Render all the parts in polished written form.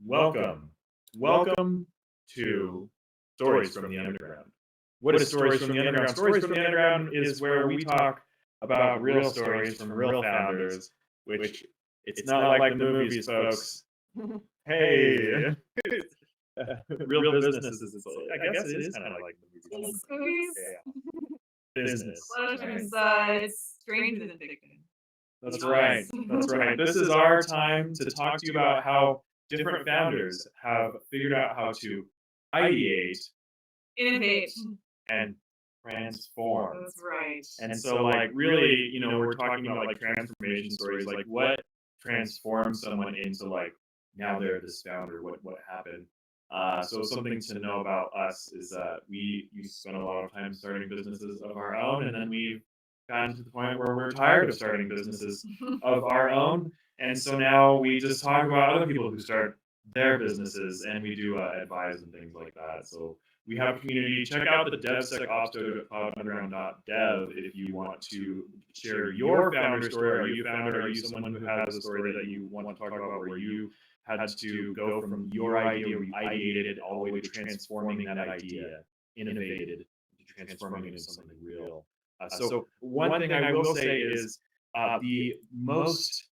Welcome. Welcome to Stories from the Underground. What is Stories from the Underground? Stories from the Underground is where we talk about real stories from real founders, which it's not like the movies, folks. Hey, real businesses. I guess it is kind of like the movies. Business movies. Yeah, business. It's stranger than fiction. That's right. That's right. This is our time to talk to you about how different founders have figured out how to ideate Innovate. and transform. That's right. And so, like, really, we're talking about like transformation stories, like what transforms someone into like now they're this founder. What happened? So something to know about us is that we used to spend a lot of time starting businesses of our own, and then we've gotten to the point where we're tired of starting businesses of our own, and so now we just talk about other people who start their businesses, and we do advise and things like that. So we have a community. Check out the DevSecOps at cloudunderground.dev if you want to share your founder story. Are you a founder? Are you someone who has a story that you want to talk about where you had to go from your idea where you ideated it all the way to transforming that idea, innovated, to transforming it into something real? So one thing I will say is the most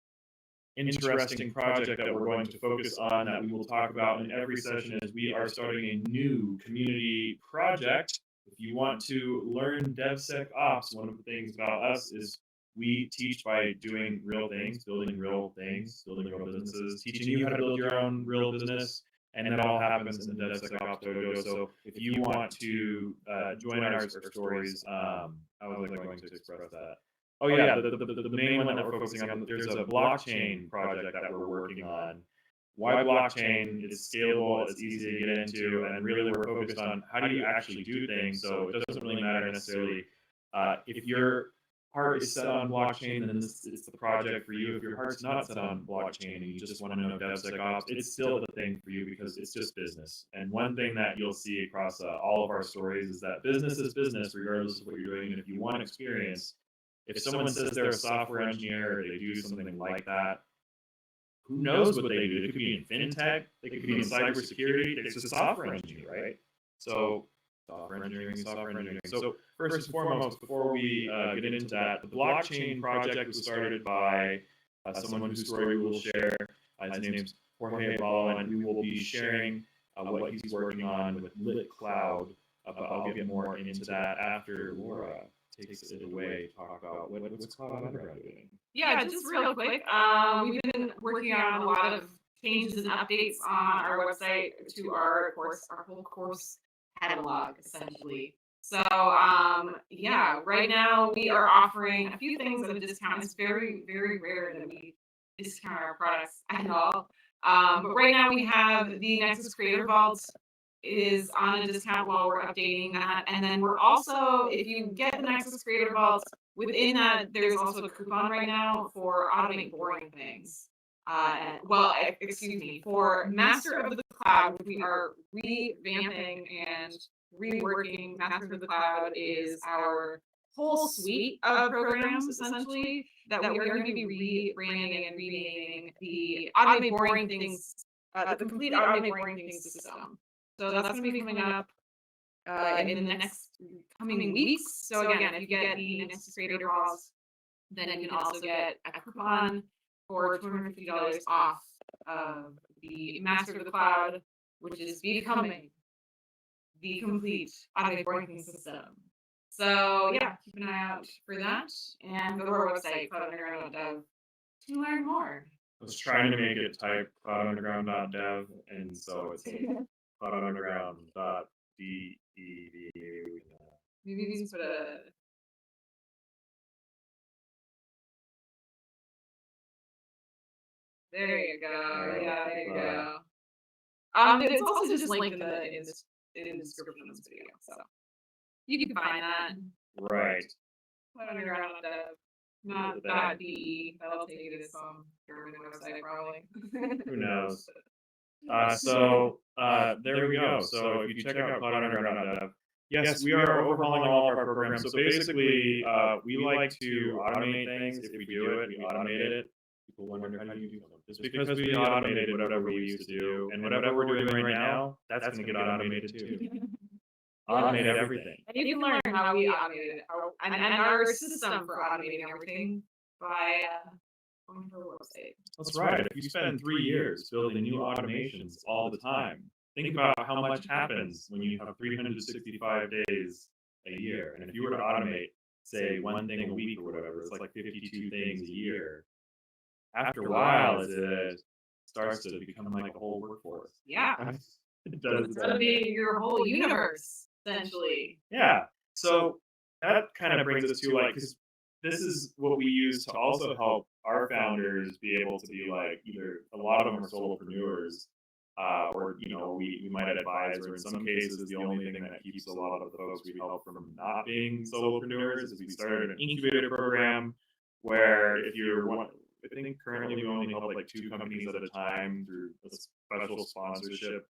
interesting project that we're going to focus on that we will talk about in every session is we are starting a new community project. If you want to learn DevSecOps, one of the things about us is we teach by doing real things, building real businesses, teaching you how to build your own real business, and it all happens in the DevSecOps dojo. So if you want to join our stories, how was I going to express that? Oh yeah, the main one that we're focusing on, there's a blockchain project that we're working on. Why blockchain? It's scalable, it's easy to get into, and really we're focused on how do you actually do things. So it doesn't really matter necessarily if your heart is set on blockchain, then this is the project for you. If your heart's not set on blockchain and you just want to know DevSecOps, it's still the thing for you because it's just business. And one thing that you'll see across all of our stories is that business is business, regardless of what you're doing. And if you want experience, if someone says they're a software engineer or they do something like that, who knows what they do? They could be in fintech, they could be in cybersecurity. It's a software engineer, right? So software engineering. So first and foremost, before we get into that, the blockchain project was started by someone whose story we will share. His name's Jorge Ball, and we will be sharing what he's working on with Lit Cloud. But I'll get more into that after Laura takes it away, talk about what's Cloud Underground doing. Yeah, just real quick. We've been working on a lot of changes and updates on our website to our whole course catalog, essentially. So, yeah, right now we are offering a few things at a discount. It's very, very rare that we discount our products at all. But right now we have the Nexus Creator Vault is on a discount while we're updating that. And then we're also, if you get the Nexus Creator Vault, within that, there's also a coupon right now for Automate Boring Things. Excuse me, for Master of the Cloud, we are revamping and reworking. Master of the Cloud is our whole suite of programs, essentially, that we are going to be rebranding and renaming the Automate Boring Things, the complete Automate Boring Things system. So that's going to be coming up in the next coming weeks. So again, if you get the Nexus Creator Vault, then you can also get a coupon for $250 off of the Master of the Cloud, which is becoming the complete Automate Boring Things system. So yeah, keep an eye out for that and go to our website, cloudunderground.dev, to learn more. I was trying to make it type cloudunderground.dev, and so it's cloudunderground.dev. Maybe we can put a... There you go. Yeah, there you go. It's also just linked in the description of this video, so you can find that. Right. Cloudunderground.dev, not .de. That'll take you to some German website, probably. Who knows? There we go. So if you check out cloudunderground.dev, yes, we are overhauling all of our programs. So basically, we like to automate things. If we do it, we automate it. We People wonder, how do you do something? Just because we automated whatever we used to do, and whatever we're doing right now, that's going to get automated too. Automate everything. And you can learn how we automated it, and our system for automating everything by going to our website. That's right. If you spend 3 years building new automations all the time, think about how much happens when you have 365 days a year. And if you were to automate, say, one thing a week or whatever, it's like 52 things a year. After a while, it starts to become like a whole workforce. Yeah. It does. It's going to be your whole universe, essentially. Yeah. So that kind of brings us to like, because this is what we use to also help our founders be able to be like, either a lot of them are solopreneurs, or we might advise, or in some cases the only thing that keeps a lot of the folks we help from not being solopreneurs is we started an incubator program where if you're one, I think currently we only help like 2 companies at a time through a special sponsorship.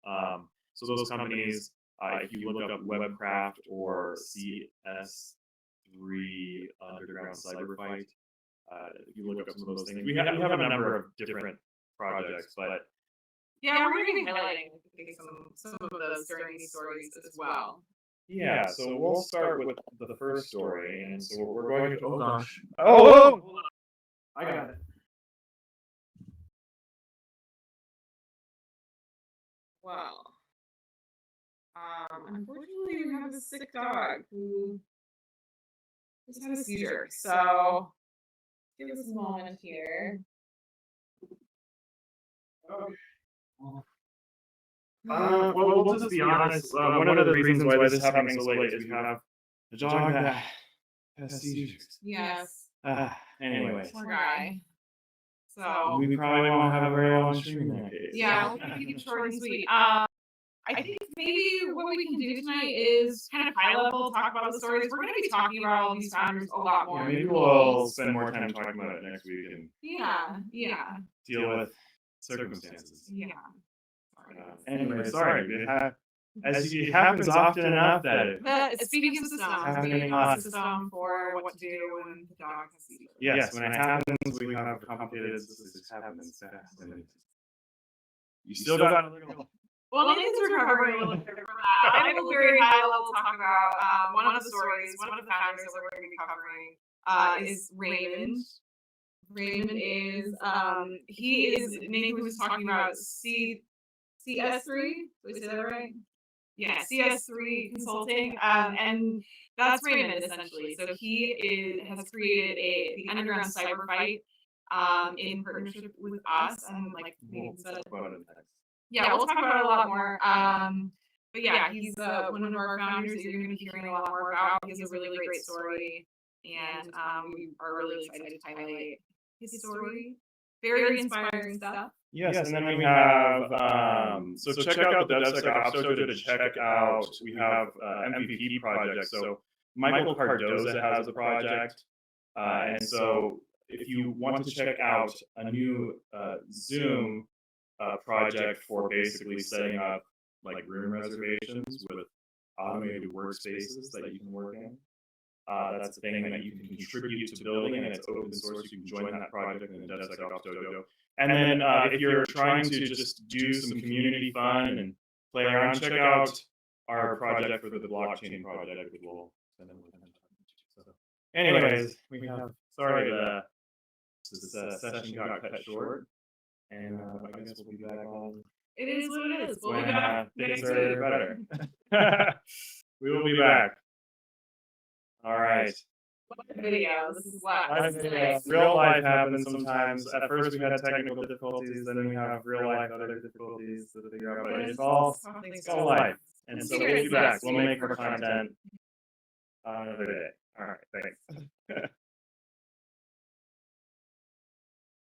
So those companies, if you look up Webcraft or CS3 Underground Cyber Fight, if you look up some of those things, we have a number of different projects, but yeah, we're going to be highlighting some of those during these stories as well. Yeah, so we'll start with the first story, and so we're going to. Oh gosh. Oh, I got it. Well, unfortunately, we have a sick dog who just had a seizure. So, give us a moment here. Well, we'll just be honest. One of the reasons why this is happening so late is we have a dog that has seizures. Yes. Anyways, Poor guy. So, we probably won't have a very long stream in that case. yeah, we'll keep it short and sweet. I think maybe what we can do tonight is kind of high level talk about the stories. We're going to be talking about all these founders a lot more. Yeah, maybe we'll spend more time talking about it next week and deal with circumstances. Yeah. Anyway, sorry. It happens often enough that But speaking of systems, we need a system for what to do when the dog has seizures. yes, when it happens, we have complicated systems. It happens fast, and you still got to look. Well, Nathan's recovering a little bit from that. I will very high level talk about one of the stories. One of the founders that we're going to be covering is Raymond. Raymond is Nathan was talking about CS3. Did I say that right? Yeah, CS3 Consulting, and that's Raymond essentially. So he has created the Underground Cyber Fight in partnership with us, and like Nathan said. Yeah, we'll talk about it a lot more. But yeah, he's one of our founders that you're going to be hearing a lot more about. He has a really great story, and we are really excited to highlight his story. Very inspiring stuff. Yes, and then we have, so check out the DevSecOps Dojo to check out, we have MVP projects. So Michael Cardoza has a project, and so if you want to check out a new Zoom project for basically setting up like room reservations with automated workspaces that you can work in. That's a thing that you can contribute to building, and it's open source. You can join that project in the DevSecOps Dojo. And then if you're trying to just do some community fun and play around, check out our project for the blockchain project. We'll spend more time talking. So, anyways, we have sorry this session got cut short, and I guess we'll be back on. It is what it is. We'll when be back things next are week. better. We will be back. All right. Video. This is what Real life happens sometimes. At first we had technical difficulties, then we have real life other difficulties to figure out. But it's all life. And so we'll be back. We'll make more content another day. All right. Thanks.